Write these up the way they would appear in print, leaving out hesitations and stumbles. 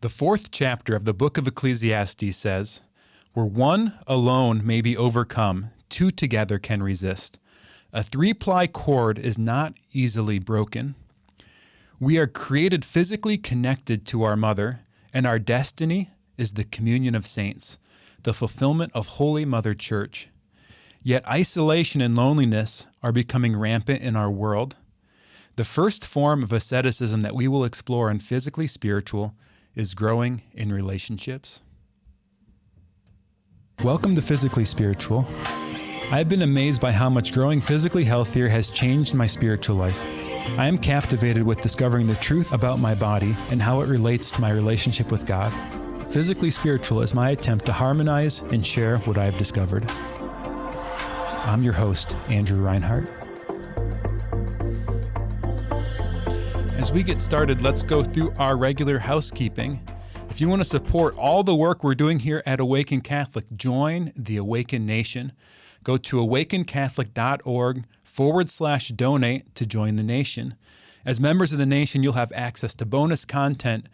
The 4th chapter of the book of Ecclesiastes says, "Where one alone may be overcome, two together can resist. A three-ply cord is not easily broken." We are created physically connected to our mother, and our destiny is the communion of saints, the fulfillment of Holy Mother Church. Yet isolation and loneliness are becoming rampant in our world. The first form of asceticism that we will explore in Physically Spiritual is growing in relationships. Welcome to Physically Spiritual. I've been amazed by how much growing physically healthier has changed my spiritual life. I am captivated with discovering the truth about my body and how it relates to my relationship with God. Physically Spiritual is my attempt to harmonize and share what I have discovered. I'm your host, Andrew Reinhart. As we get started, let's go through our regular housekeeping. If you want to support all the work we're doing here at AWAKEN Catholic, join the AWAKEN Nation. Go to awakencatholic.org/donate to join the nation. As members of the nation, you'll have access to bonus content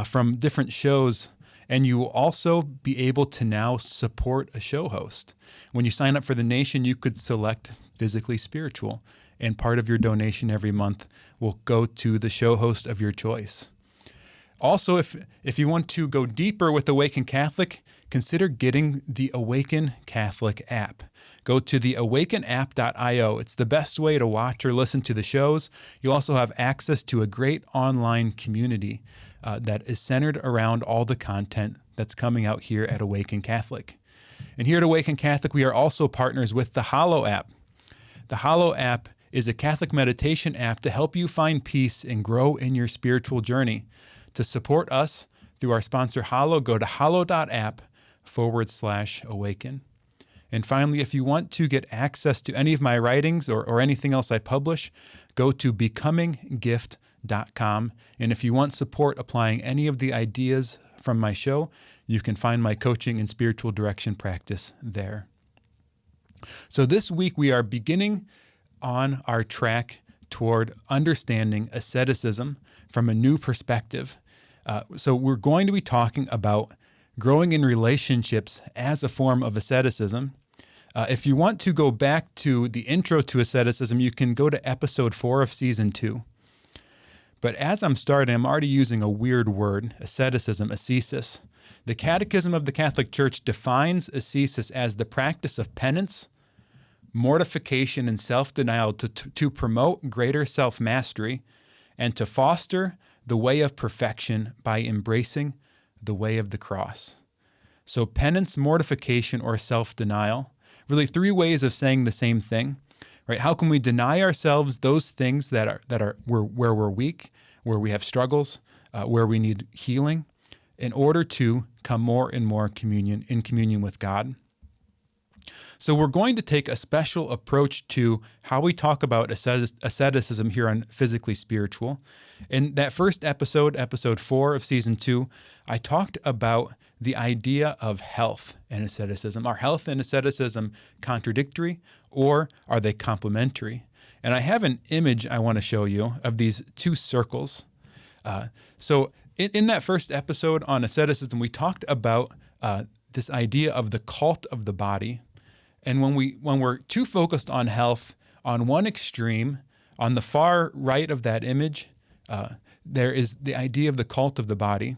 from different shows, and you will also be able to now support a show host. When you sign up for the nation, you could select Physically Spiritual, and part of your donation every month will go to the show host of your choice. Also, if you want to go deeper with AWAKEN Catholic, consider getting the AWAKEN Catholic app. Go to the awakenapp.io. It's the best way to watch or listen to the shows. You'll also have access to a great online community that is centered around all the content that's coming out here at AWAKEN Catholic. And here at AWAKEN Catholic, we are also partners with the Hallow app. The Hallow app is a Catholic meditation app to help you find peace and grow in your spiritual journey. To support us through our sponsor Hallow, go to hallow.app/awaken. And finally, if you want to get access to any of my writings or anything else I publish, go to becominggift.com. And if you want support applying any of the ideas from my show, you can find my coaching and spiritual direction practice there. So this week we are beginning on our track toward understanding asceticism from a new perspective. So we're going to be talking about growing in relationships as a form of asceticism. If you want to go back to the intro to asceticism, you can go to episode 4 of season 2. But as I'm starting, I'm already using a weird word, asceticism, ascesis. The Catechism of the Catholic Church defines ascesis as the practice of penance, mortification, and self-denial to promote greater self-mastery and to foster the way of perfection by embracing the way of the cross. So penance, mortification, or self-denial, really 3 ways of saying the same thing, right? How can we deny ourselves those things that are where we're weak, where we have struggles, where we need healing, in order to come more and more in communion with God? So we're going to take a special approach to how we talk about asceticism here on Physically Spiritual. In that first episode, episode 4 of season 2, I talked about the idea of health and asceticism. Are health and asceticism contradictory, or are they complementary? And I have an image I want to show you of these 2 circles. So in that first episode on asceticism, we talked about this idea of the cult of the body. And when we're too focused on health, on one extreme, on the far right of that image, there is the idea of the cult of the body.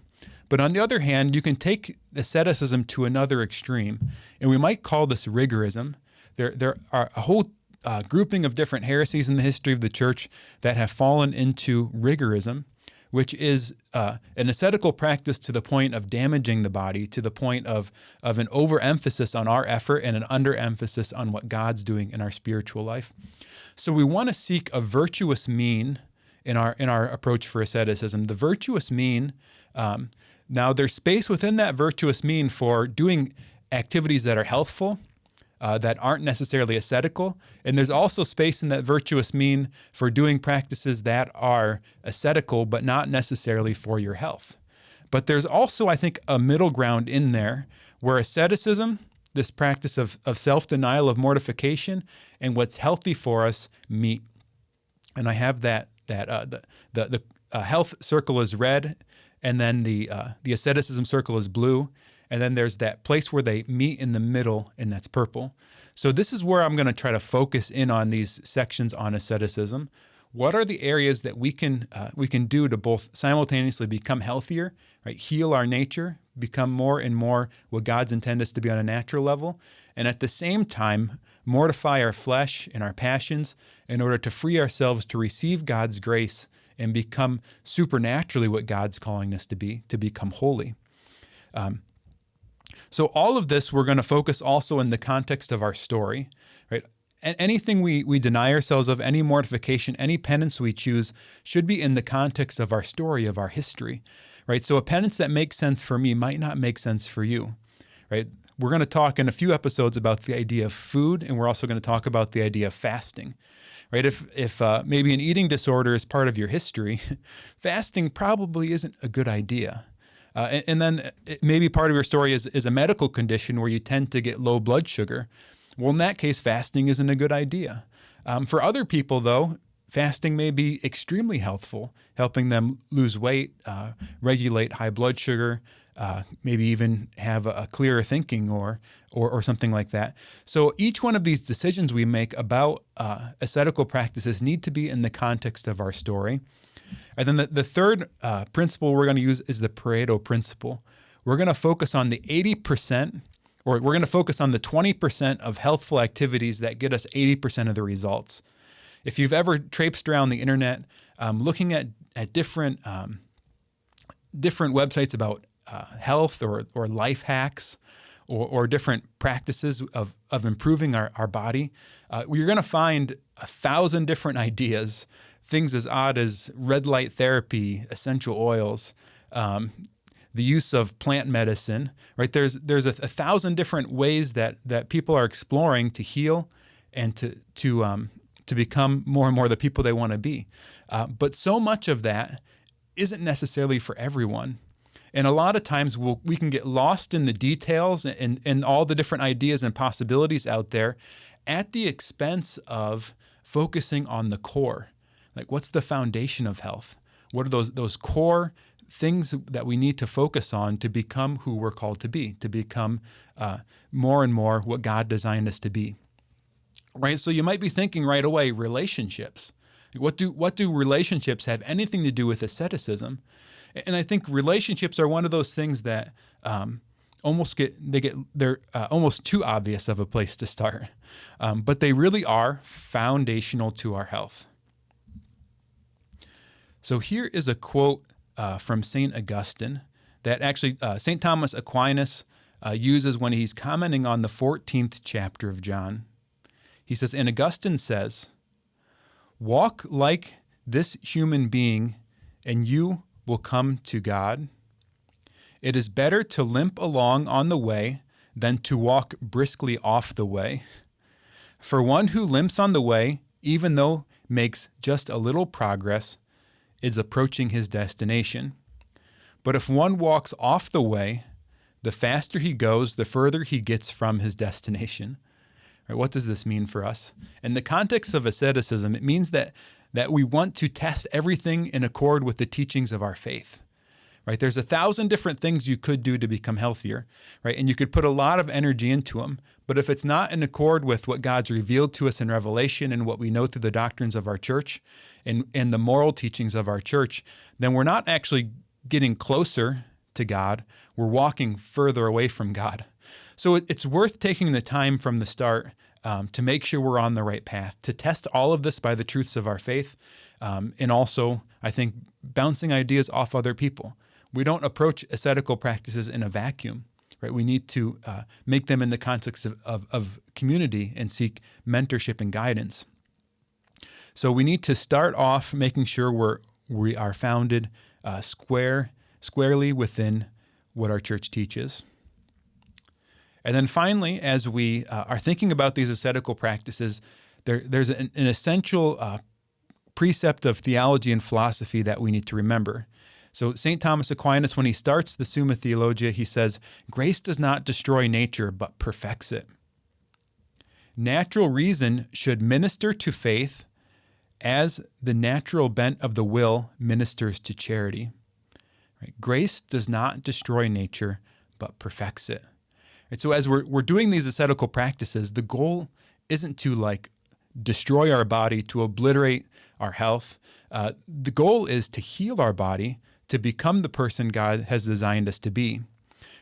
But on the other hand, you can take asceticism to another extreme, and we might call this rigorism. There are a whole grouping of different heresies in the history of the church that have fallen into rigorism, which is an ascetical practice to the point of damaging the body, to the point of an overemphasis on our effort and an underemphasis on what God's doing in our spiritual life. So we want to seek a virtuous mean in our approach for asceticism. The virtuous mean, now there's space within that virtuous mean for doing activities that are healthful, that aren't necessarily ascetical. And there's also space in that virtuous mean for doing practices that are ascetical, but not necessarily for your health. But there's also, I think, a middle ground in there where asceticism, this practice of self-denial, of mortification, and what's healthy for us meet. And I have the health circle is red, and then the asceticism circle is blue, and then there's that place where they meet in the middle, and that's purple. So this is where I'm going to try to focus in on these sections on asceticism. What are the areas that we can do to both simultaneously become healthier, right? Heal our nature, become more and more what God's intended us to be on a natural level, and at the same time mortify our flesh and our passions in order to free ourselves to receive God's grace and become supernaturally what God's calling us to be, to become holy. So all of this, we're going to focus also in the context of our story, right? And anything we deny ourselves of, any mortification, any penance we choose should be in the context of our story, of our history, right? So a penance that makes sense for me might not make sense for you, right? We're going to talk in a few episodes about the idea of food, and we're also going to talk about the idea of fasting, right? If maybe an eating disorder is part of your history, fasting probably isn't a good idea. And then maybe part of your story is a medical condition where you tend to get low blood sugar. Well, in that case, fasting isn't a good idea. For other people, though, fasting may be extremely helpful, helping them lose weight, regulate high blood sugar, maybe even have a clearer thinking or something like that. So each one of these decisions we make about ascetical practices need to be in the context of our story. And then the third principle we're going to use is the Pareto Principle. We're going to focus on the 80%, or we're going to focus on the 20% of healthful activities that get us 80% of the results. If you've ever traipsed around the internet looking at different websites about health or life hacks or different practices of improving our body, you're going to find 1,000 different ideas, things as odd as red light therapy, essential oils, the use of plant medicine, right? There's 1,000 different ways that people are exploring to heal and to become more and more the people they want to be. But so much of that isn't necessarily for everyone. And a lot of times we can get lost in the details and all the different ideas and possibilities out there at the expense of focusing on the core. Like, what's the foundation of health? What are those core things that we need to focus on to become who we're called to be, to become more and more what God designed us to be? Right? So you might be thinking right away, relationships. What do relationships have anything to do with asceticism? And I think relationships are one of those things that they're almost too obvious of a place to start, but they really are foundational to our health. So here is a quote from St. Augustine that actually St. Thomas Aquinas uses when he's commenting on the 14th chapter of John. He says, and Augustine says, "Walk like this human being, and you will come to God. It is better to limp along on the way than to walk briskly off the way. For one who limps on the way, even though makes just a little progress, is approaching his destination. But if one walks off the way, the faster he goes, the further he gets from his destination." Right, what does this mean for us? In the context of asceticism, it means that we want to test everything in accord with the teachings of our faith. Right? There's 1,000 different things you could do to become healthier, right? And you could put a lot of energy into them. But if it's not in accord with what God's revealed to us in Revelation and what we know through the doctrines of our church and the moral teachings of our church, then we're not actually getting closer to God. We're walking further away from God. So it's worth taking the time from the start to make sure we're on the right path, to test all of this by the truths of our faith, and also, I think, bouncing ideas off other people. We don't approach ascetical practices in a vacuum, right? We need to make them in the context of community and seek mentorship and guidance. So we need to start off making sure we are founded squarely within what our church teaches. And then finally, as we are thinking about these ascetical practices, there's an essential precept of theology and philosophy that we need to remember. So St. Thomas Aquinas, when he starts the Summa Theologia, he says, "Grace does not destroy nature, but perfects it. Natural reason should minister to faith as the natural bent of the will ministers to charity." Right? Grace does not destroy nature, but perfects it. And so as we're doing these ascetical practices, the goal isn't to like destroy our body, to obliterate our health. The goal is to heal our body, to become the person God has designed us to be.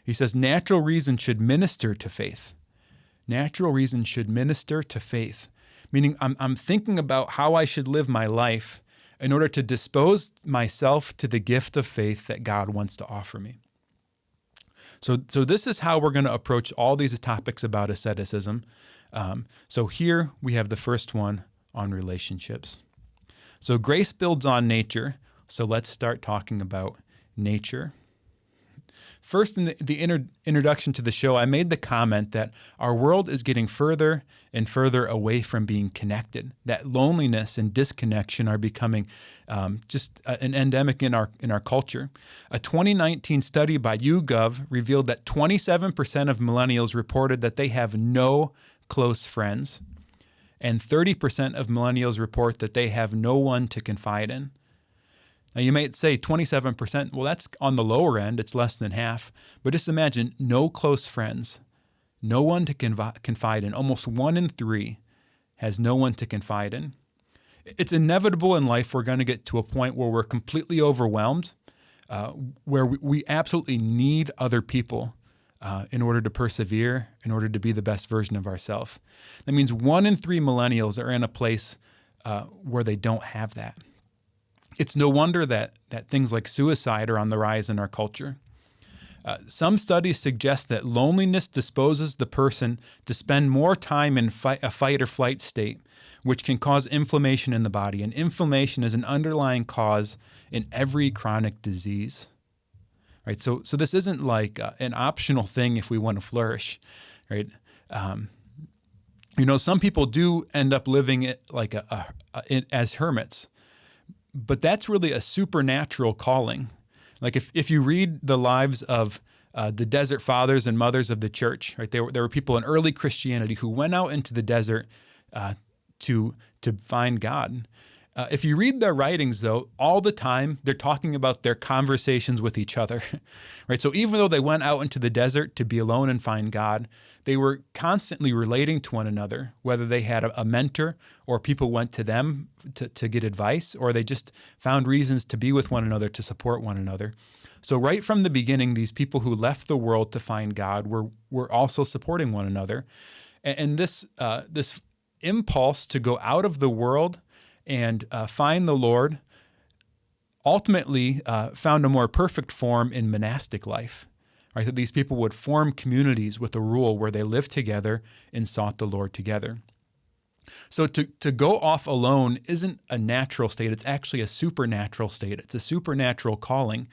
He says natural reason should minister to faith. Natural reason should minister to faith, meaning I'm thinking about how I should live my life in order to dispose myself to the gift of faith that God wants to offer me. So this is how we're going to approach all these topics about asceticism. So here we have the first one on relationships. So grace builds on nature. So let's start talking about nature. First, in the introduction to the show, I made the comment that our world is getting further and further away from being connected. That loneliness and disconnection are becoming just an endemic in our culture. A 2019 study by YouGov revealed that 27% of millennials reported that they have no close friends, and 30% of millennials report that they have no one to confide in. Now, you might say 27%, well, that's on the lower end. It's less than half. But just imagine no close friends, no one to confide in. Almost 1 in 3 has no one to confide in. It's inevitable in life we're going to get to a point where we're completely overwhelmed, where we absolutely need other people in order to persevere, in order to be the best version of ourselves. That means 1 in 3 millennials are in a place where they don't have that. It's no wonder that things like suicide are on the rise in our culture. Some studies suggest that loneliness disposes the person to spend more time in a fight or flight state, which can cause inflammation in the body. And inflammation is an underlying cause in every chronic disease. Right? So this isn't like an optional thing if we want to flourish. Right? Some people do end up living it like as hermits. But that's really a supernatural calling. Like if you read the lives of the desert fathers and mothers of the church, right? There were people in early Christianity who went out into the desert to find God. If you read their writings, though, all the time they're talking about their conversations with each other, right? So even though they went out into the desert to be alone and find God, they were constantly relating to one another, whether they had a mentor or people went to them to get advice, or they just found reasons to be with one another, to support one another. So right from the beginning, these people who left the world to find God were also supporting one another. And this impulse to go out of the world and find the Lord ultimately found a more perfect form in monastic life, right? That these people would form communities with a rule where they lived together and sought the Lord together. So to go off alone isn't a natural state. It's actually a supernatural state. It's a supernatural calling,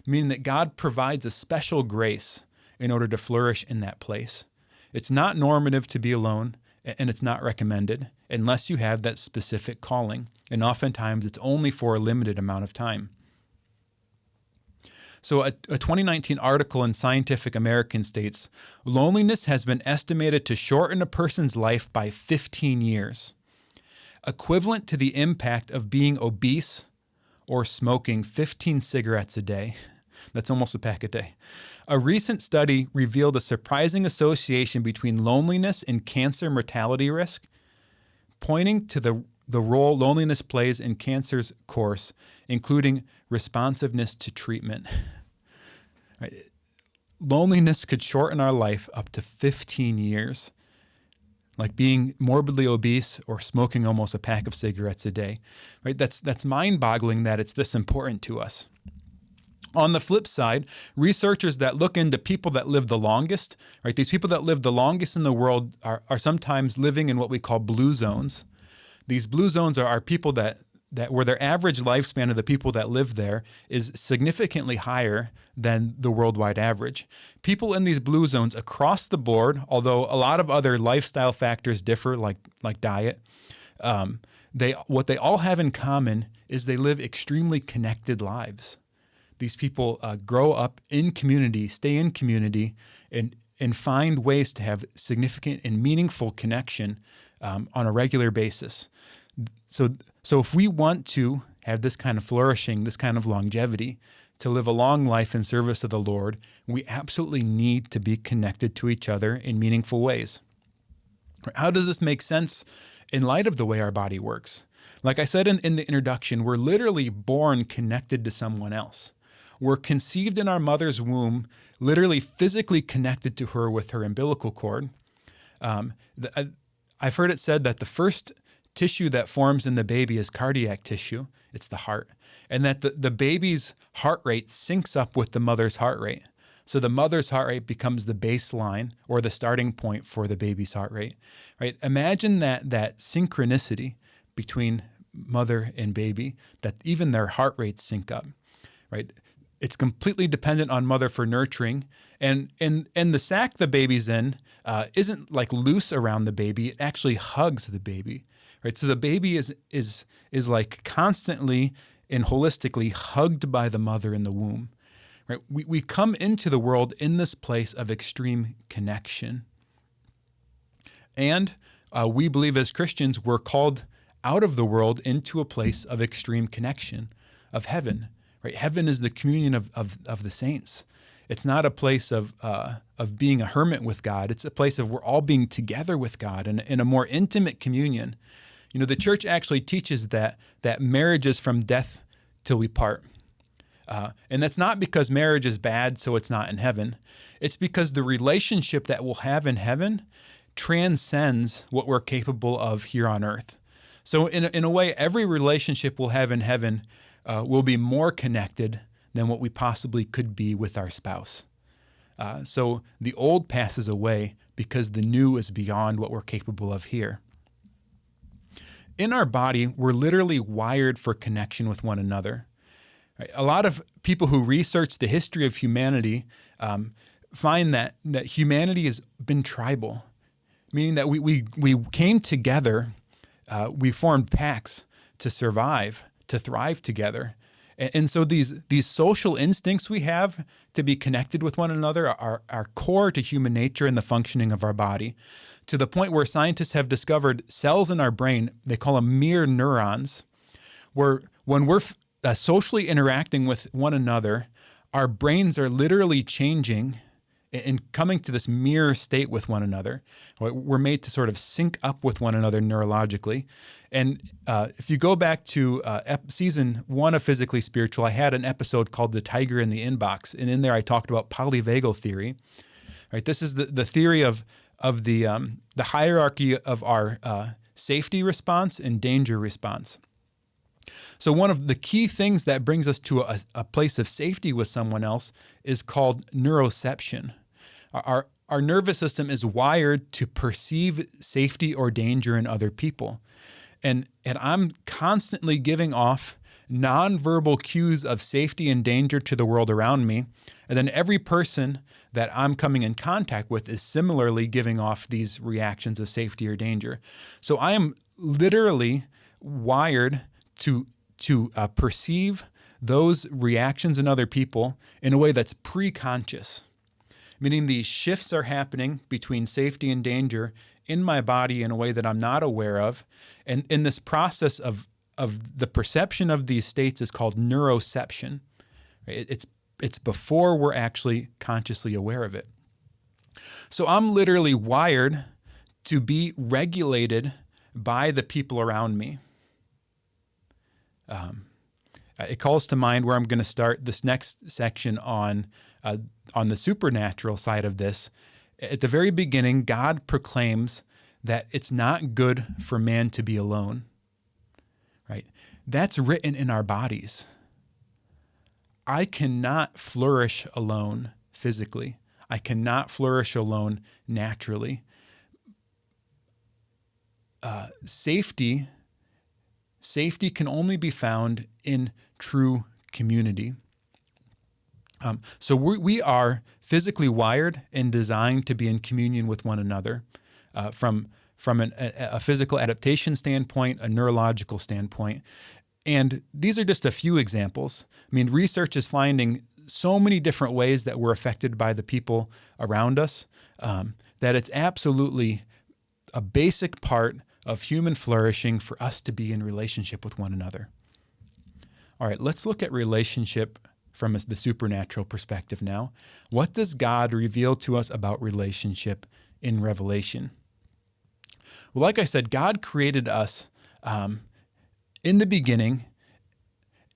meaning that God provides a special grace in order to flourish in that place. It's not normative to be alone, and it's not recommended unless you have that specific calling. And oftentimes it's only for a limited amount of time. So a 2019 article in Scientific American states, loneliness has been estimated to shorten a person's life by 15 years, equivalent to the impact of being obese or smoking 15 cigarettes a day. That's almost a pack a day. A recent study revealed a surprising association between loneliness and cancer mortality risk, pointing to the role loneliness plays in cancer's course, including responsiveness to treatment. Right? Loneliness could shorten our life up to 15 years, like being morbidly obese or smoking almost a pack of cigarettes a day. Right? That's mind-boggling that it's this important to us. On the flip side, researchers that look into people that live the longest, right? These people that live the longest in the world are sometimes living in what we call blue zones. These blue zones are people that where their average lifespan of the people that live there is significantly higher than the worldwide average. People in these blue zones across the board, although a lot of other lifestyle factors differ, like diet, what they all have in common is they live extremely connected lives. These people grow up in community, stay in community, and find ways to have significant and meaningful connection on a regular basis. So if we want to have this kind of flourishing, this kind of longevity, to live a long life in service of the Lord, we absolutely need to be connected to each other in meaningful ways. How does this make sense in light of the way our body works? Like I said in the introduction, we're literally born connected to someone else. We're conceived in our mother's womb, literally physically connected to her with her umbilical cord. I've heard it said that the first tissue that forms in the baby is cardiac tissue. It's the heart. And that the baby's heart rate syncs up with the mother's heart rate. So the mother's heart rate becomes the baseline or the starting point for the baby's heart rate, right? Imagine that synchronicity between mother and baby, that even their heart rates sync up, right? It's completely dependent on mother for nurturing. And the sac the baby's in isn't like loose around the baby. It actually hugs the baby, right? So the baby is like constantly and holistically hugged by the mother in the womb. Right? We come into the world in this place of extreme connection. And we believe as Christians, we're called out of the world into a place of extreme connection, of heaven. Right? Heaven is the communion of the saints. It's not a place of being a hermit with God. It's a place of we're all being together with God in a more intimate communion. You know, the church actually teaches that marriage is from death till we part. And that's not because marriage is bad, so it's not in heaven. It's because the relationship that we'll have in heaven transcends what we're capable of here on earth. So in a way, every relationship we'll have in heaven will be more connected than what we possibly could be with our spouse. So the old passes away because the new is beyond what we're capable of here. In our body, we're literally wired for connection with one another. A lot of people who research the history of humanity find that humanity has been tribal, meaning that we came together, we formed packs to survive, to thrive together. And so these social instincts we have to be connected with one another are core to human nature and the functioning of our body, to the point where scientists have discovered cells in our brain, they call them mirror neurons, where when we're socially interacting with one another, our brains are literally changing and coming to this mirror state with one another. We're made to sort of sync up with one another neurologically. And if you go back to season 1 of Physically Spiritual, I had an episode called The Tiger in the Inbox. And in there, I talked about Polyvagal Theory. Right? This is the theory of the hierarchy of our safety response and danger response. So one of the key things that brings us to a place of safety with someone else is called neuroception. Our nervous system is wired to perceive safety or danger in other people. And I'm constantly giving off nonverbal cues of safety and danger to the world around me. And then every person that I'm coming in contact with is similarly giving off these reactions of safety or danger. So I am literally wired to perceive those reactions in other people in a way that's pre-conscious, meaning these shifts are happening between safety and danger in my body in a way that I'm not aware of. And in this process of the perception of these states is called neuroception. It's before we're actually consciously aware of it. So I'm literally wired to be regulated by the people around me. It calls to mind where I'm going to start this next section on the supernatural side of this. At the very beginning, God proclaims that it's not good for man to be alone. Right? That's written in our bodies. I cannot flourish alone physically. I cannot flourish alone naturally. Safety can only be found in true community. So we are physically wired and designed to be in communion with one another from a physical adaptation standpoint, a neurological standpoint. And these are just a few examples. I mean, research is finding so many different ways that we're affected by the people around us that it's absolutely a basic part of human flourishing for us to be in relationship with one another. All right, let's look at relationship from the supernatural perspective now. What does God reveal to us about relationship in Revelation? Well, like I said, God created us in the beginning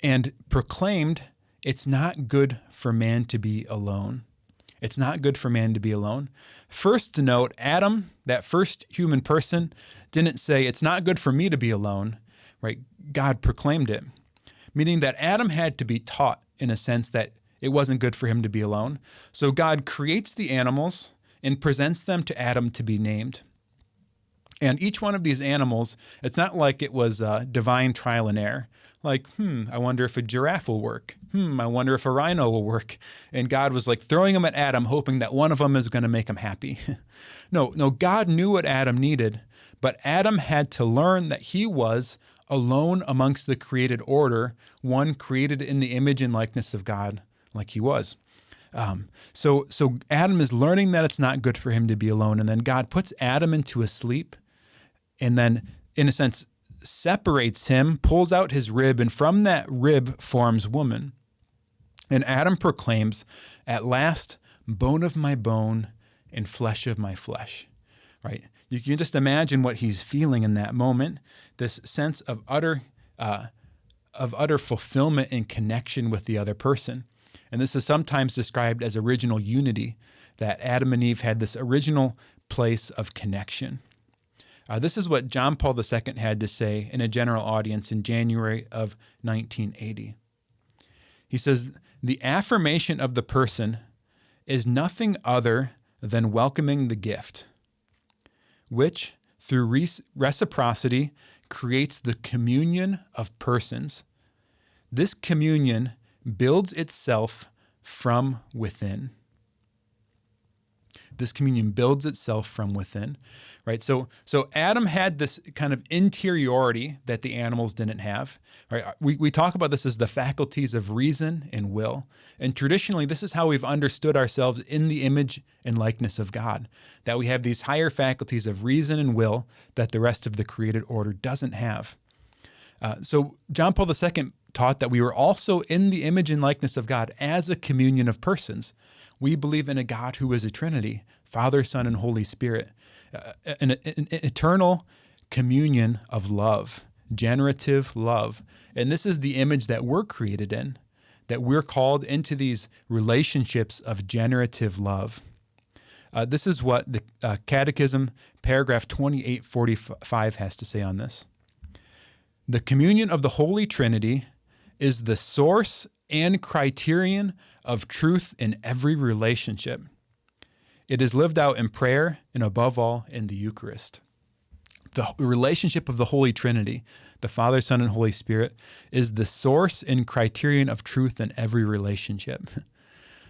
and proclaimed it's not good for man to be alone. It's not good for man to be alone. First to note, Adam, that first human person, didn't say, it's not good for me to be alone, right? God proclaimed it, meaning that Adam had to be taught in a sense that it wasn't good for him to be alone. So God creates the animals and presents them to Adam to be named. And each one of these animals, it's not like it was divine trial and error. Like, I wonder if a giraffe will work. I wonder if a rhino will work. And God was like throwing them at Adam, hoping that one of them is going to make him happy. No, God knew what Adam needed, but Adam had to learn that he was alone amongst the created order, one created in the image and likeness of God, like he was. So Adam is learning that it's not good for him to be alone. And then God puts Adam into a sleep and then, in a sense, separates him, pulls out his rib, and from that rib forms woman. And Adam proclaims, at last, bone of my bone and flesh of my flesh, right? You can just imagine what he's feeling in that moment, this sense of utter fulfillment and connection with the other person. And this is sometimes described as original unity, that Adam and Eve had this original place of connection. This is what John Paul II had to say in a general audience in January of 1980. He says, the affirmation of the person is nothing other than welcoming the gift, which, through reciprocity, creates the communion of persons. This communion builds itself from within. This communion builds itself from within, right? So Adam had this kind of interiority that the animals didn't have, right? We talk about this as the faculties of reason and will. And traditionally, this is how we've understood ourselves in the image and likeness of God, that we have these higher faculties of reason and will that the rest of the created order doesn't have. So John Paul II taught that we were also in the image and likeness of God as a communion of persons. We believe in a God who is a Trinity, Father, Son, and Holy Spirit, an eternal communion of love, generative love. And this is the image that we're created in, that we're called into these relationships of generative love. This is what the Catechism, paragraph 2845, has to say on this. The communion of the Holy Trinity is the source and criterion of truth in every relationship. It is lived out in prayer and, above all, in the Eucharist. The relationship of the Holy Trinity, the Father, Son, and Holy Spirit, is the source and criterion of truth in every relationship.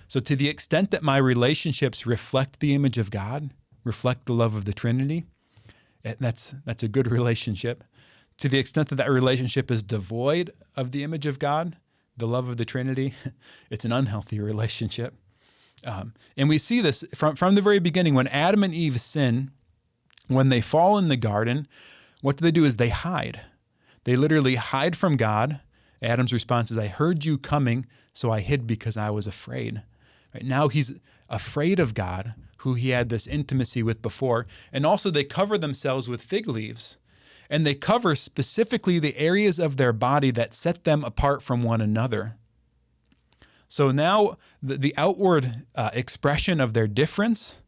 So to the extent that my relationships reflect the image of God, reflect the love of the Trinity, that's a good relationship. To the extent that that relationship is devoid of the image of God, the love of the Trinity, it's an unhealthy relationship. And we see this from the very beginning. When Adam and Eve sin, when they fall in the garden, what do? Is they hide. They literally hide from God. Adam's response is, I heard you coming, so I hid because I was afraid. Right? Now he's afraid of God, who he had this intimacy with before. And also they cover themselves with fig leaves. And they cover specifically the areas of their body that set them apart from one another. So now the outward expression of their difference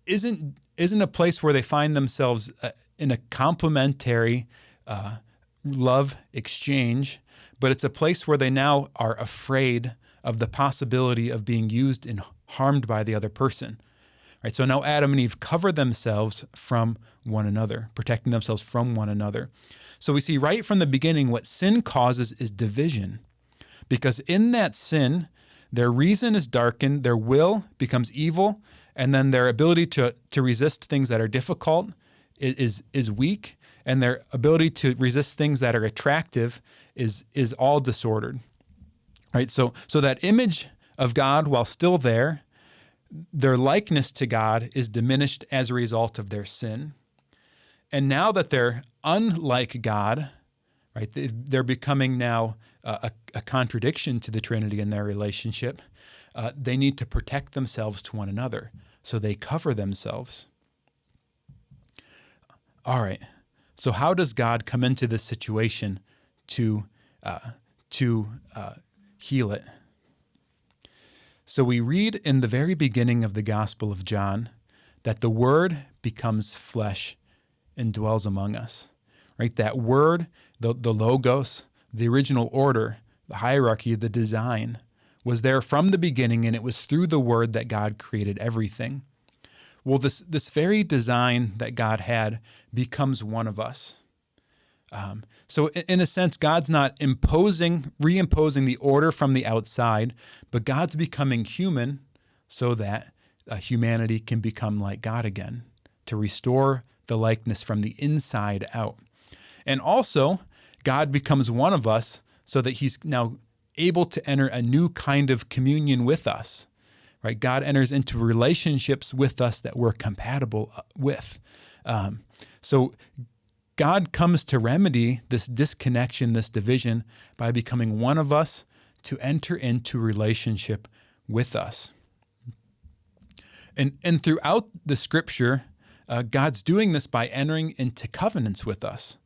isn't a place where they find themselves in a complementary love exchange, but it's a place where they now are afraid of the possibility of being used and harmed by the other person. Right, so now Adam and Eve cover themselves from one another, protecting themselves from one another. So we see right from the beginning what sin causes is division. Because in that sin, their reason is darkened, their will becomes evil, and then their ability to resist things that are difficult is weak, and their ability to resist things that are attractive is all disordered. Right? So that image of God, while still there, their likeness to God is diminished as a result of their sin. And now that they're unlike God, right? They're becoming now a contradiction to the Trinity in their relationship. They need to protect themselves to one another, so they cover themselves. All right. So how does God come into this situation to heal it? So we read in the very beginning of the Gospel of John that the Word becomes flesh and dwells among us, right? That Word, the Logos, the original order, the hierarchy, the design, was there from the beginning, and it was through the Word that God created everything. Well, this very design that God had becomes one of us. So in a sense, God's not reimposing the order from the outside, but God's becoming human so that humanity can become like God again, to restore the likeness from the inside out. And also, God becomes one of us so that he's now able to enter a new kind of communion with us, right? God enters into relationships with us that we're compatible with. So God comes to remedy this disconnection, this division, by becoming one of us to enter into relationship with us. And throughout the Scripture, God's doing this by entering into covenants with us.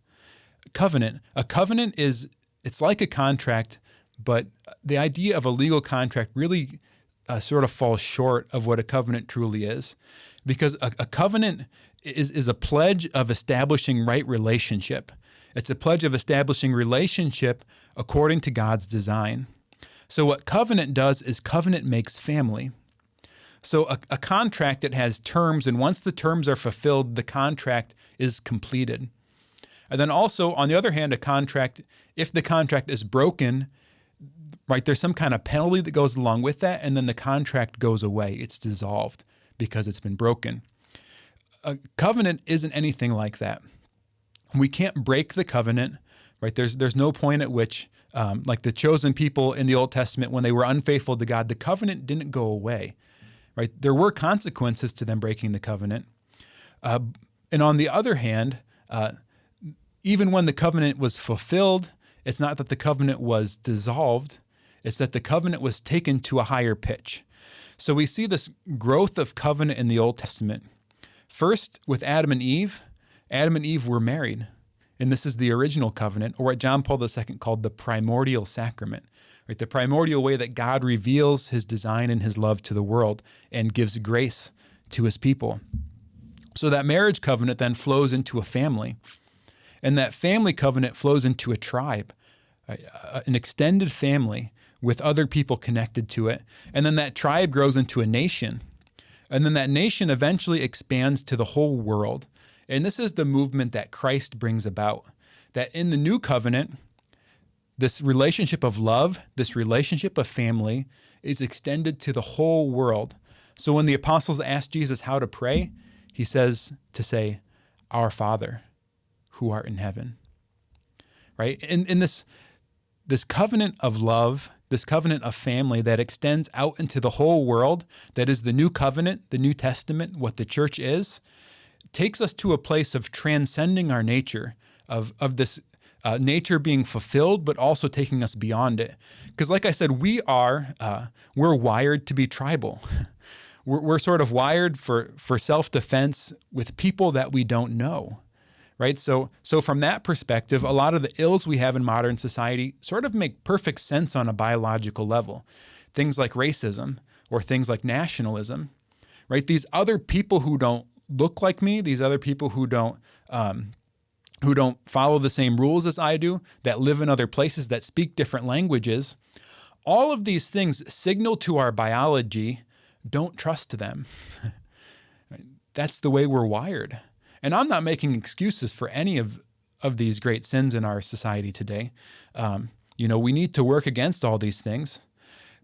A covenant it's like a contract, but the idea of a legal contract really sort of falls short of what a covenant truly is, because a covenant is a pledge of establishing right relationship. It's a pledge of establishing relationship according to God's design. So what covenant does is covenant makes family. So a contract that has terms, and once the terms are fulfilled, the contract is completed. And then also, on the other hand, a contract, if the contract is broken, right, there's some kind of penalty that goes along with that, and then the contract goes away. It's dissolved because it's been broken. A covenant isn't anything like that. We can't break the covenant, right? There's no point at which, like the chosen people in the Old Testament, when they were unfaithful to God, the covenant didn't go away, right? There were consequences to them breaking the covenant. And on the other hand, even when the covenant was fulfilled, it's not that the covenant was dissolved, it's that the covenant was taken to a higher pitch. So we see this growth of covenant in the Old Testament. First, with Adam and Eve were married. And this is the original covenant, or what John Paul II called the Primordial Sacrament, right? The primordial way that God reveals his design and his love to the world and gives grace to his people. So that marriage covenant then flows into a family. And that family covenant flows into a tribe, an extended family with other people connected to it. And then that tribe grows into a nation. And then that nation eventually expands to the whole world. And this is the movement that Christ brings about, that in the new covenant, this relationship of love, this relationship of family is extended to the whole world. So when the apostles asked Jesus how to pray, he says to say, "Our Father, who art in heaven," right? In this covenant of love, this covenant of family that extends out into the whole world, that is the new covenant, the New Testament, what the church is, takes us to a place of transcending our nature, of this nature being fulfilled, but also taking us beyond it. Because like I said, we're wired to be tribal. We're sort of wired for self-defense with people that we don't know, right? So from that perspective, a lot of the ills we have in modern society sort of make perfect sense on a biological level. Things like racism or things like nationalism, right? These other people who don't look like me, these other people who don't follow the same rules as I do, that live in other places, that speak different languages, all of these things signal to our biology, don't trust them. That's the way we're wired. And I'm not making excuses for any of these great sins in our society today. We need to work against all these things.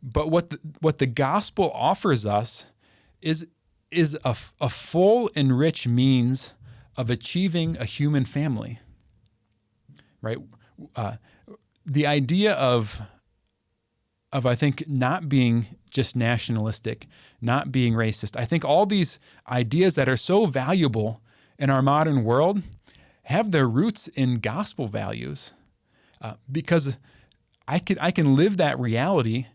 But what the gospel offers us is a full and rich means of achieving a human family, right? The idea of I think not being just nationalistic, not being racist. I think all these ideas that are so valuable in our modern world have their roots in gospel values. because I can live that reality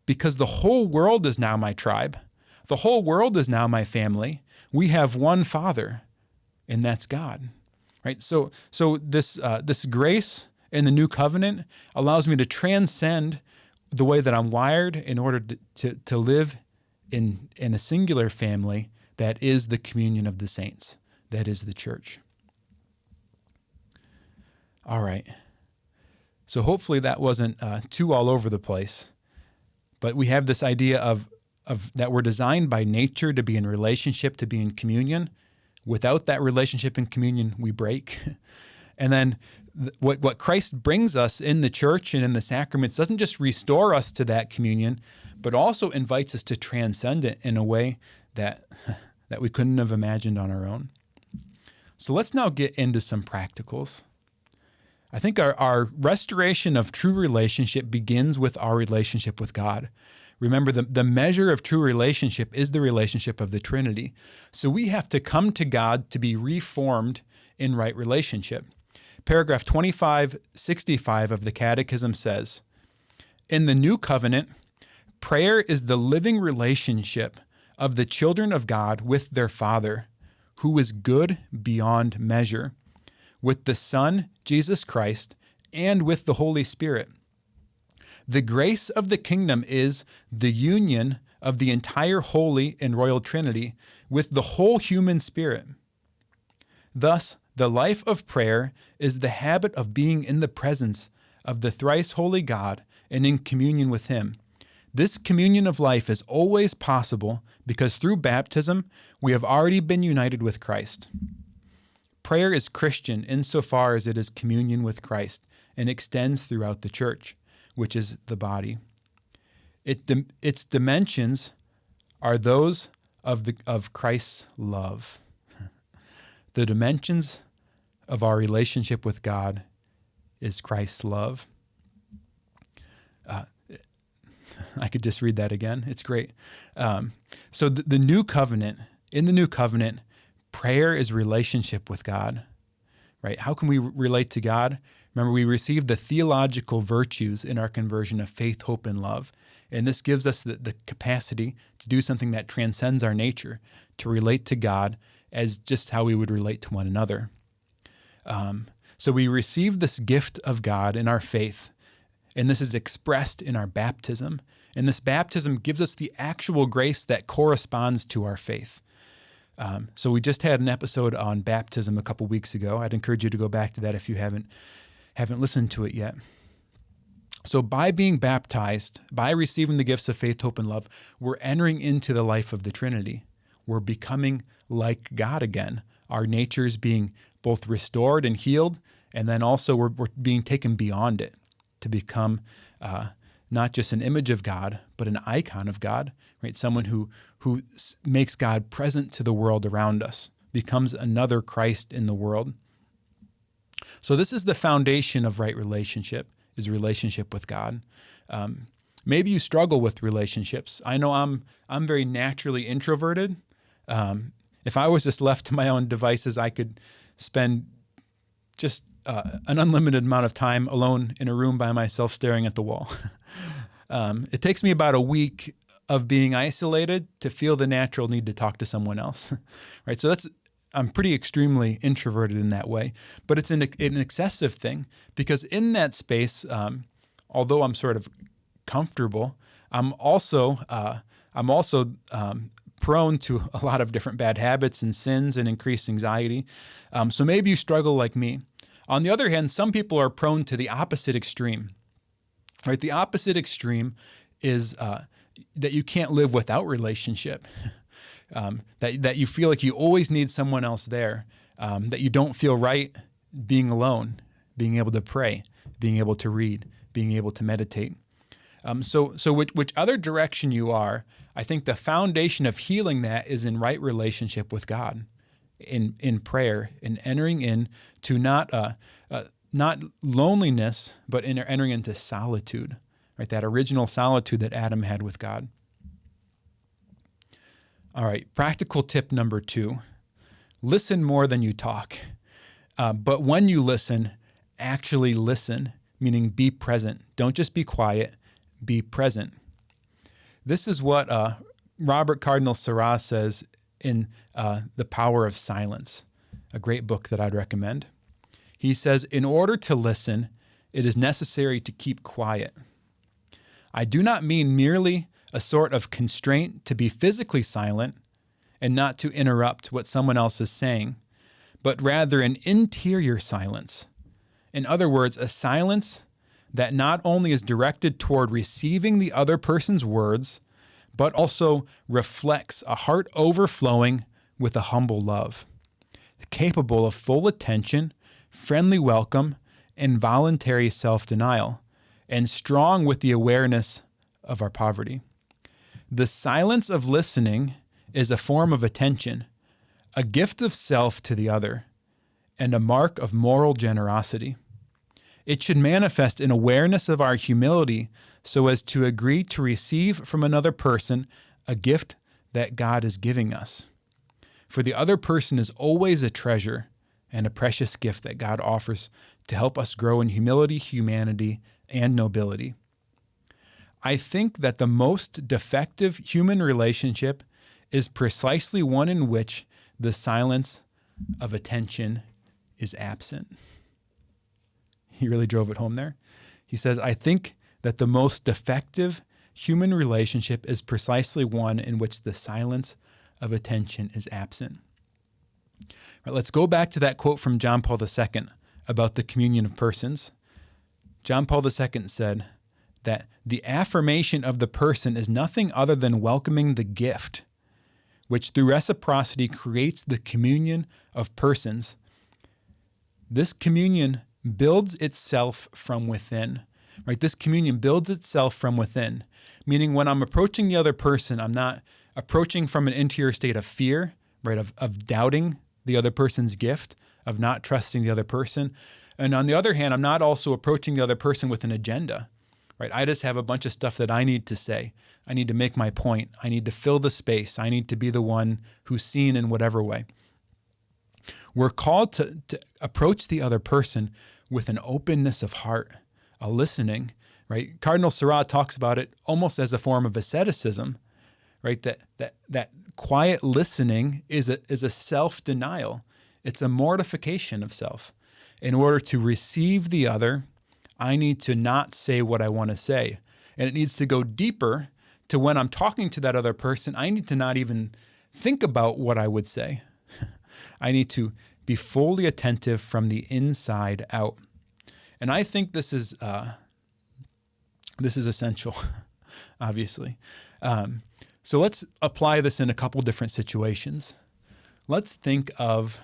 because the whole world is now my tribe. The whole world is now my family. We have one Father, and that's God, right? So this grace in the new covenant allows me to transcend the way that I'm wired in order to live in a singular family that is the communion of the saints, that is the church. All right. So hopefully that wasn't too all over the place, but we have this idea of that we're designed by nature to be in relationship, to be in communion. Without that relationship and communion, we break. And then what Christ brings us in the church and in the sacraments doesn't just restore us to that communion, but also invites us to transcend it in a way that we couldn't have imagined on our own. So let's now get into some practicals. I think our restoration of true relationship begins with our relationship with God. Remember, the measure of true relationship is the relationship of the Trinity. So we have to come to God to be reformed in right relationship. Paragraph 2565 of the Catechism says, in the new covenant, prayer is the living relationship of the children of God with their Father, who is good beyond measure, with the Son, Jesus Christ, and with the Holy Spirit. The grace of the kingdom is the union of the entire Holy and Royal Trinity with the whole human spirit. Thus, the life of prayer is the habit of being in the presence of the thrice holy God and in communion with Him. This communion of life is always possible because through baptism, we have already been united with Christ. Prayer is Christian insofar as it is communion with Christ and extends throughout the church, which is the body. Its dimensions are those of Christ's love. The dimensions of our relationship with God is Christ's love. I could just read that again. It's great. So the new covenant, in the new covenant, prayer is relationship with God, right? How can we relate to God? Remember, we receive the theological virtues in our conversion of faith, hope, and love. And this gives us the capacity to do something that transcends our nature, to relate to God as just how we would relate to one another. So we receive this gift of God in our faith, and this is expressed in our baptism. And this baptism gives us the actual grace that corresponds to our faith. So we just had an episode on baptism a couple weeks ago. I'd encourage you to go back to that if you haven't listened to it yet. So by being baptized, by receiving the gifts of faith, hope, and love, we're entering into the life of the Trinity. We're becoming like God again. Our nature is being both restored and healed, and then also we're being taken beyond it to become not just an image of God, but an icon of God, right? Someone who makes God present to the world around us, becomes another Christ in the world. So this is the foundation of right relationship, is relationship with God. Maybe you struggle with relationships. I know I'm very naturally introverted. If I was just left to my own devices, I could spend just an unlimited amount of time alone in a room by myself staring at the wall. It takes me about a week of being isolated to feel the natural need to talk to someone else, right? So I'm pretty extremely introverted in that way, but it's an excessive thing because in that space, although I'm sort of comfortable, I'm also prone to a lot of different bad habits and sins and increased anxiety. So maybe you struggle like me. On the other hand, some people are prone to the opposite extreme, right? The opposite extreme is that you can't live without relationship, that you feel like you always need someone else there, that you don't feel right being alone, being able to pray, being able to read, being able to meditate. So which other direction you are, I think the foundation of healing that is in right relationship with God, in prayer, in entering into not loneliness, but entering into solitude, right? That original solitude that Adam had with God. All right, practical tip number 2, listen more than you talk. But when you listen, actually listen meaning be present. Don't just be quiet, be present. This is what Robert Cardinal Sarah says in The Power of Silence, a great book that I'd recommend. He says, in order to listen, it is necessary to keep quiet. I do not mean merely a sort of constraint to be physically silent and not to interrupt what someone else is saying, but rather an interior silence. In other words, a silence that not only is directed toward receiving the other person's words, but also reflects a heart overflowing with a humble love, capable of full attention, friendly welcome, and voluntary self-denial, and strong with the awareness of our poverty. The silence of listening is a form of attention, a gift of self to the other, and a mark of moral generosity. It should manifest in awareness of our humility so as to agree to receive from another person a gift that God is giving us. For the other person is always a treasure and a precious gift that God offers to help us grow in humility, humanity, and nobility. I think that the most defective human relationship is precisely one in which the silence of attention is absent. He really drove it home there. He says, I think that the most defective human relationship is precisely one in which the silence of attention is absent. Right, let's go back to that quote from John Paul II about the communion of persons. John Paul II said that the affirmation of the person is nothing other than welcoming the gift, which through reciprocity creates the communion of persons. This communion builds itself from within, right? This communion builds itself from within, meaning when I'm approaching the other person, I'm not approaching from an interior state of fear, right? Of doubting the other person's gift, of not trusting the other person. And on the other hand, I'm not also approaching the other person with an agenda, right? I just have a bunch of stuff that I need to say. I need to make my point. I need to fill the space. I need to be the one who's seen in whatever way. We're called to approach the other person with an openness of heart, a listening, right? Cardinal Sarah talks about it almost as a form of asceticism, right? That quiet listening is a self-denial. It's a mortification of self. In order to receive the other, I need to not say what I want to say. And it needs to go deeper to when I'm talking to that other person, I need to not even think about what I would say. I need to be fully attentive from the inside out. And I think this is essential, obviously. So let's apply this in a couple different situations. Let's think of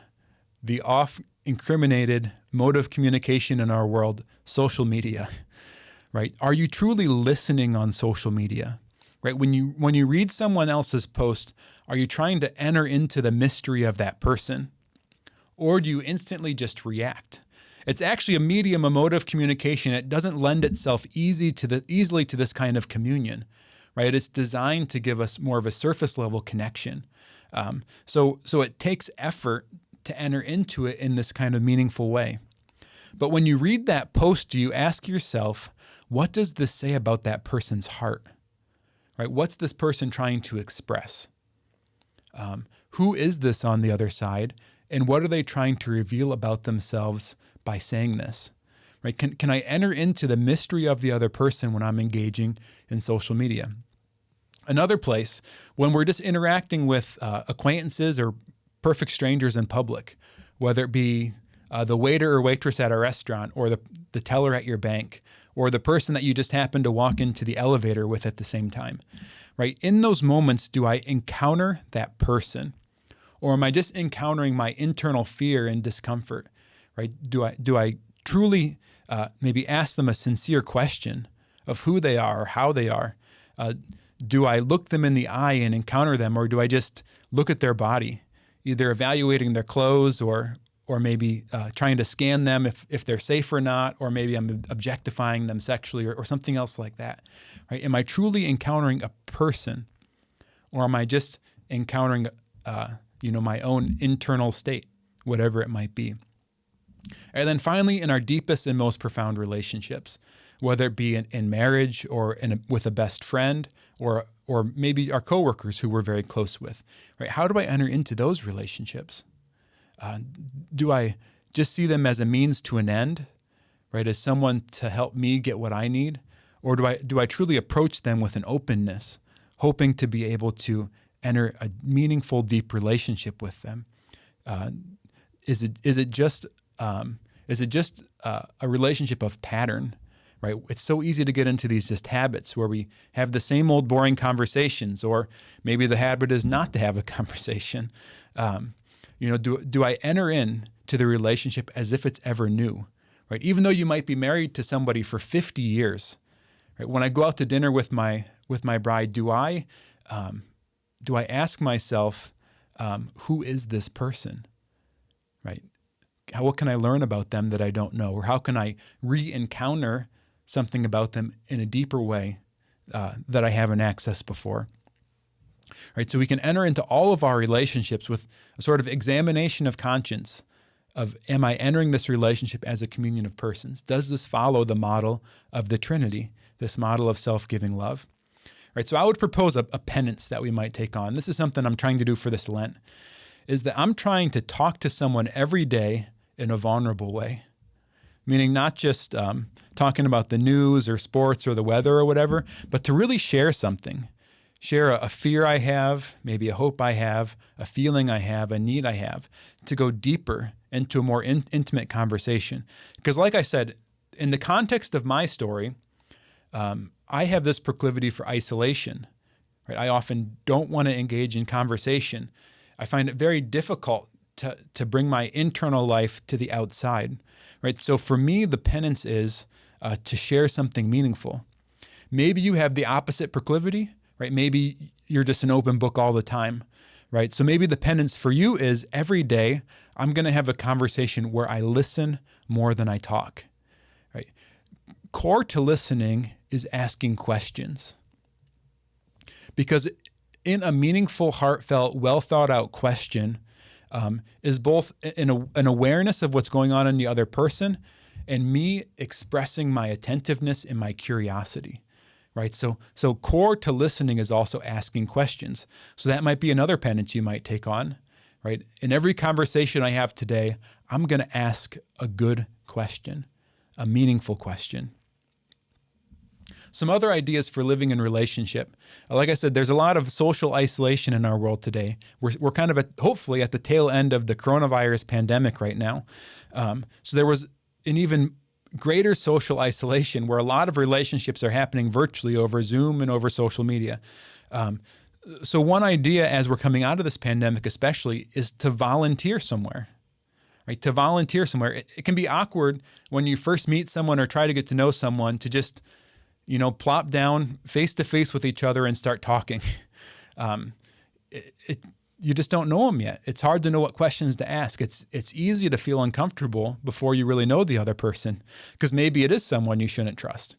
the oft-incriminated mode of communication in our world, social media, right? Are you truly listening on social media, right? When you read someone else's post, are you trying to enter into the mystery of that person? Or do you instantly just react? It's actually a medium, a mode of communication. It doesn't lend itself easily to this kind of communion, right? It's designed to give us more of a surface level connection. So it takes effort to enter into it in this kind of meaningful way. But when you read that post, do you ask yourself, what does this say about that person's heart? Right? What's this person trying to express? Who is this on the other side? And what are they trying to reveal about themselves by saying this? Right? Can I enter into the mystery of the other person when I'm engaging in social media? Another place, when we're just interacting with acquaintances or perfect strangers in public, whether it be the waiter or waitress at a restaurant, or the teller at your bank, or the person that you just happen to walk into the elevator with at the same time, right? In those moments, do I encounter that person? Or am I just encountering my internal fear and discomfort, right? Do I truly maybe ask them a sincere question of who they are or how they are? Do I look them in the eye and encounter them, or do I just look at their body, either evaluating their clothes or maybe trying to scan them if they're safe or not, or maybe I'm objectifying them sexually or something else like that, right? Am I truly encountering a person, or am I just encountering my own internal state, whatever it might be? And then finally, in our deepest and most profound relationships, whether it be in marriage or with a best friend or maybe our coworkers who we're very close with, right? How do I enter into those relationships? Do I just see them as a means to an end, right? As someone to help me get what I need? Or do I truly approach them with an openness, hoping to be able to enter a meaningful, deep relationship with them? Is it just a relationship of pattern, right? It's so easy to get into these just habits where we have the same old boring conversations, or maybe the habit is not to have a conversation. Do I enter in to the relationship as if it's ever new, right? Even though you might be married to somebody for 50 years, right? When I go out to dinner with my bride, do I ask myself, who is this person, right? What can I learn about them that I don't know? Or how can I re-encounter something about them in a deeper way that I haven't accessed before? Right, so we can enter into all of our relationships with a sort of examination of conscience of, am I entering this relationship as a communion of persons? Does this follow the model of the Trinity, this model of self-giving love? Right, so I would propose a penance that we might take on. This is something I'm trying to do for this Lent, is that I'm trying to talk to someone every day in a vulnerable way, meaning not just talking about the news or sports or the weather or whatever, but to really share something. Share a fear I have, maybe a hope I have, a feeling I have, a need I have, to go deeper into a more intimate conversation. Because like I said, in the context of my story, I have this proclivity for isolation. Right? I often don't want to engage in conversation. I find it very difficult to bring my internal life to the outside. Right? So for me, the penance is to share something meaningful. Maybe you have the opposite proclivity. Right? Maybe you're just an open book all the time, right? So maybe the penance for you is every day I'm going to have a conversation where I listen more than I talk, right? Core to listening is asking questions, because in a meaningful, heartfelt, well thought out question is both an awareness of what's going on in the other person and me expressing my attentiveness and my curiosity. Right, so core to listening is also asking questions. So that might be another penance you might take on. Right, in every conversation I have today, I'm going to ask a good question, a meaningful question. Some other ideas for living in relationship. Like I said, there's a lot of social isolation in our world today. We're kind of hopefully at the tail end of the coronavirus pandemic right now. So there was an even greater social isolation where a lot of relationships are happening virtually over Zoom and over social media. So one idea as we're coming out of this pandemic especially is to volunteer somewhere, right? To volunteer somewhere. It can be awkward when you first meet someone or try to get to know someone to just, plop down face to face with each other and start talking. You just don't know them yet. It's hard to know what questions to ask. It's easy to feel uncomfortable before you really know the other person, because maybe it is someone you shouldn't trust,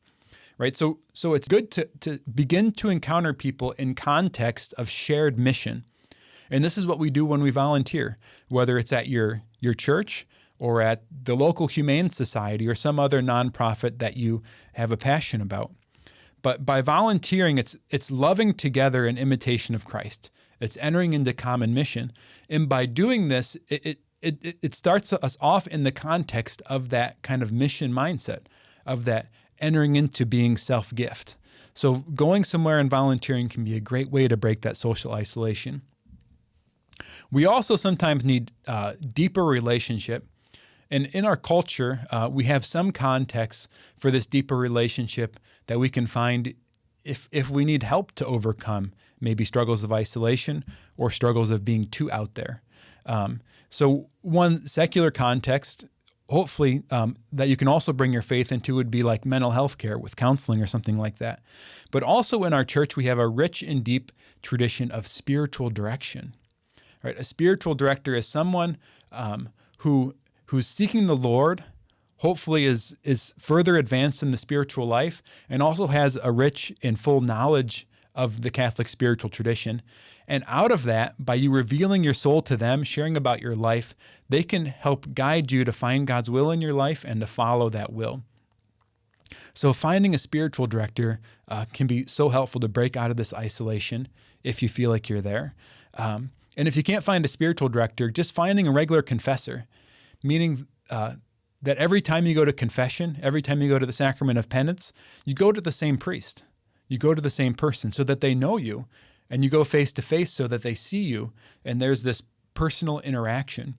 right? So it's good to begin to encounter people in context of shared mission. And this is what we do when we volunteer, whether it's at your church or at the local humane society or some other nonprofit that you have a passion about. But by volunteering, it's loving together in imitation of Christ. It's entering into common mission. And by doing this, it starts us off in the context of that kind of mission mindset, of that entering into being self-gift. So going somewhere and volunteering can be a great way to break that social isolation. We also sometimes need deeper relationship. And in our culture, we have some context for this deeper relationship that we can find if we need help to overcome maybe struggles of isolation or struggles of being too out there. So one secular context, hopefully, that you can also bring your faith into would be like mental health care with counseling or something like that. But also in our church, we have a rich and deep tradition of spiritual direction. Right? A spiritual director is someone who's seeking the Lord, hopefully is further advanced in the spiritual life, and also has a rich and full knowledge of the Catholic spiritual tradition. And out of that, by you revealing your soul to them, sharing about your life, they can help guide you to find God's will in your life and to follow that will. So finding a spiritual director can be so helpful to break out of this isolation if you feel like you're there. And if you can't find a spiritual director, just finding a regular confessor, meaning that every time you go to confession, every time you go to the sacrament of penance, you go to the same priest. You go to the same person so that they know you, and you go face to face so that they see you. And there's this personal interaction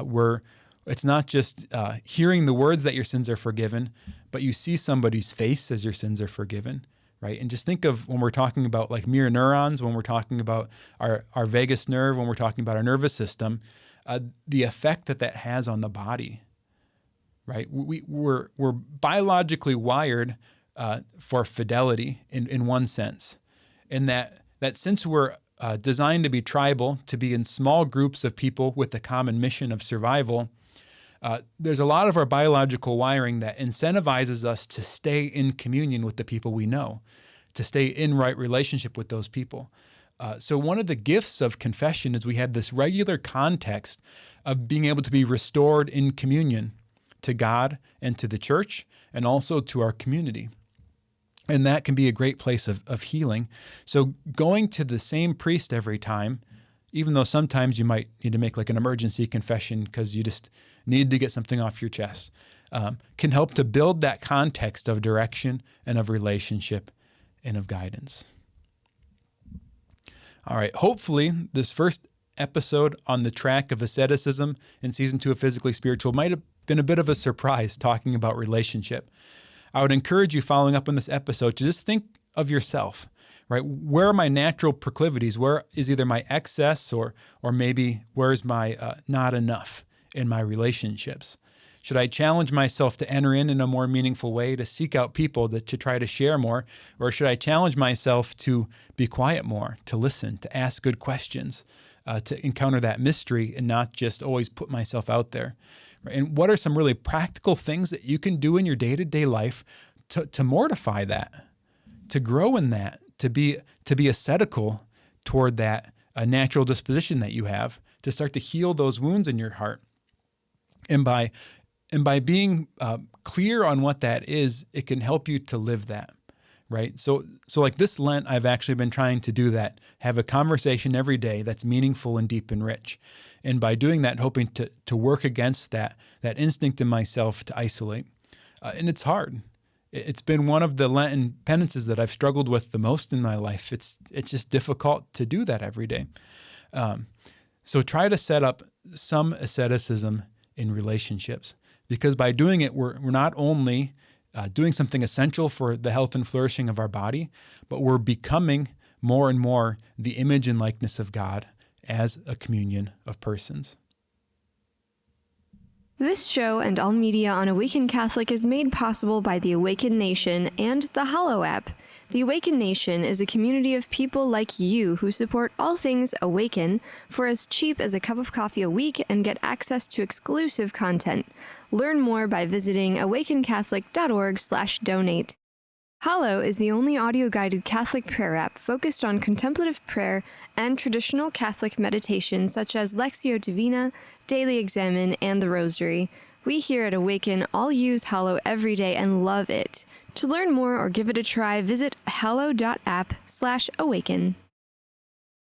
where it's not just hearing the words that your sins are forgiven, but you see somebody's face as your sins are forgiven, right? And just think of when we're talking about like mirror neurons, when we're talking about our vagus nerve, when we're talking about our nervous system, the effect that has on the body, right? We're biologically wired for fidelity in one sense, in that since we're designed to be tribal, to be in small groups of people with the common mission of survival, there's a lot of our biological wiring that incentivizes us to stay in communion with the people we know, to stay in right relationship with those people. So one of the gifts of confession is we have this regular context of being able to be restored in communion to God and to the church and also to our community. And that can be a great place of healing. So going to the same priest every time, even though sometimes you might need to make like an emergency confession because you just need to get something off your chest, can help to build that context of direction and of relationship and of guidance. All right, hopefully this first episode on the track of asceticism in season 2 of Physically Spiritual might have been a bit of a surprise talking about relationship. I would encourage you following up on this episode to just think of yourself, right? Where are my natural proclivities? Where is either my excess or maybe where's my not enough in my relationships? Should I challenge myself to enter in a more meaningful way, to seek out people to try to share more? Or should I challenge myself to be quiet more, to listen, to ask good questions, to encounter that mystery and not just always put myself out there? And what are some really practical things that you can do in your day-to-day life to mortify that, to grow in that, to be ascetical toward that natural disposition that you have, to start to heal those wounds in your heart? And by being clear on what that is, it can help you to live that, right? So like this Lent, I've actually been trying to do that, have a conversation every day that's meaningful and deep and rich. And by doing that, hoping to work against that instinct in myself to isolate. And it's hard. It's been one of the Lenten penances that I've struggled with the most in my life. It's just difficult to do that every day. So try to set up some asceticism in relationships, because by doing it, we're not only doing something essential for the health and flourishing of our body, but we're becoming more and more the image and likeness of God as a communion of persons. This show and all media on Awaken Catholic is made possible by the Awaken Nation and the Hallow app. The Awaken Nation is a community of people like you who support all things Awaken for as cheap as a cup of coffee a week and get access to exclusive content. Learn more by visiting awakencatholic.org/donate. Hallow is the only audio-guided Catholic prayer app focused on contemplative prayer and traditional Catholic meditation such as Lectio Divina, Daily Examen, and the Rosary. We here at Awaken all use Hallow every day and love it. To learn more or give it a try, visit hallow.app/awaken.